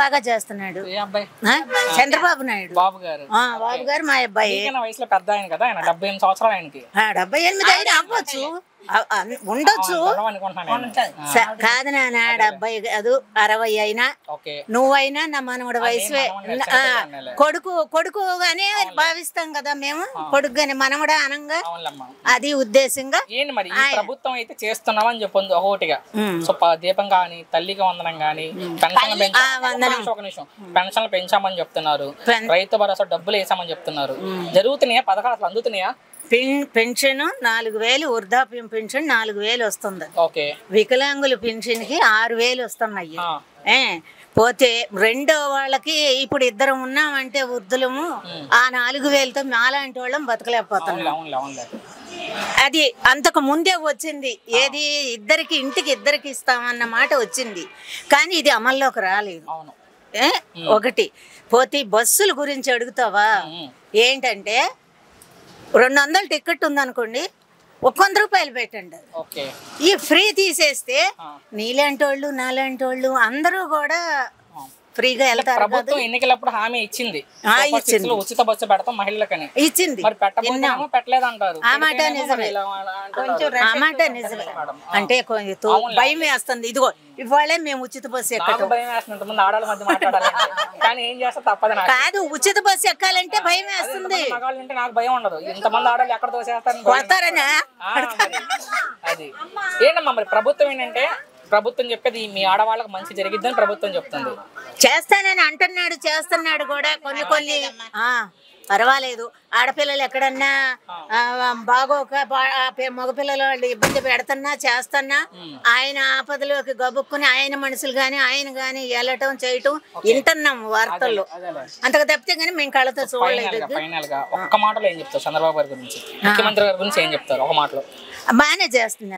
బాగా చేస్తున్నాడు. చంద్రబాబు నాయుడు బాబు గారు మా అబ్బాయి. వయసులో పెద్ద ఆయన కదా, ఆయన 78 సంవత్సరాలు ఆయనకి. 78 అయినా అవ్వచ్చు, ఉండొచ్చు. కాదు నాన్న, 70 కాదు 60 అయినా నువ్వైనా నా మనవడు వయసు కొడుకుగానే భావిస్తాం కదా మేము, కొడుకుగానే మనవడా అనంగా, అది ఉద్దేశంగా. ఏంటి మరి ప్రభుత్వం అయితే చేస్తున్నామని చెప్పండి ఒకటిగా. సో దీపం గాని, తల్లికి వందనం గాని, పెన్షన్లు పెంచామని చెప్తున్నారు, రైతు భరోసా డబ్బులు వేసామని చెప్తున్నారు. జరుగుతున్నాయా పథకాలు, అసలు అందుతున్నాయా? పెన్షన్ 4000, వృద్ధాప్యం పెన్షన్ 4000 వస్తుంది. వికలాంగుల పెన్షన్ కి 6000 వస్తున్నాయి. పోతే రెండో వాళ్ళకి ఇప్పుడు ఇద్దరం ఉన్నామంటే వృద్ధులము, ఆ 4000తో మాలాంటి వాళ్ళం బతకలేకపోతున్నాం. అది అంతకు ముందే వచ్చింది, ఏది ఇంటికి ఇస్తామన్న మాట వచ్చింది, కానీ ఇది అమల్లోకి రాలేదు. ఒకటి పోతే బస్సుల గురించి అడుగుతావా, ఏంటంటే 200 టికెట్ ఉందనుకోండి, 100 రూపాయలు పెట్టండి. ఈ ఫ్రీ తీసేస్తే నీలాంటి వాళ్ళు నాలాంటి వాళ్ళు అందరూ కూడా ఫ్రీగా వెళ్తారు. ప్రభుత్వం ఎన్నికలప్పుడు హామీ ఇచ్చింది, ఉచిత బస్సు పెడతాం మహిళలకని ఇచ్చింది. పెట్టలేదు అంటారు. ఆ మాట నిజమే, అంటే భయం వేస్తుంది. ఇదిగో ఇవాళే మేము ఉచిత బస్సు ఎక్కడం భయం వేస్తుంది, ఆడవాళ్ళ మధ్య మాట్లాడాలి కానీ ఏం చేస్తా తప్పదు. కాదు, ఉచిత బస్సు ఎక్కాలంటే భయం వేస్తుంది. నాకు భయం ఉండదు, ఇంతమంది ఆడవాళ్ళు ఎక్కడ తోసేస్తారని. అది ఏంటమ్మా మరి ప్రభుత్వం ఏంటంటే, ప్రభుత్వం చెప్పేది మీ ఆడవాళ్ళకి మంచి జరిగిద్దని ప్రభుత్వం చెప్తుంది. చేస్తానని అంటున్నాడు, చేస్తున్నాడు కూడా. కొన్ని పర్వాలేదు, ఆడపిల్లలు ఎక్కడన్నా బాగోక మగపిల్లలు వాళ్ళు ఇబ్బంది పెడుతున్నా చేస్తున్నా ఆయన ఆపదలోకి గబుక్కుని ఆయన మనుషులు గాని ఆయన గాని వెళ్ళటం చేయటం వింటున్నాం వార్తల్లో. అంతకు తప్పితే గానీ మేము కళ్ళతో చూడలేదు. ఒక్క మాటలో ఏం చెప్తారు చంద్రబాబు గారి గురించి, ముఖ్యమంత్రి గారి గురించి ఏం చెప్తారు ఒక మాటలో? బాగానే చేస్తున్నారు.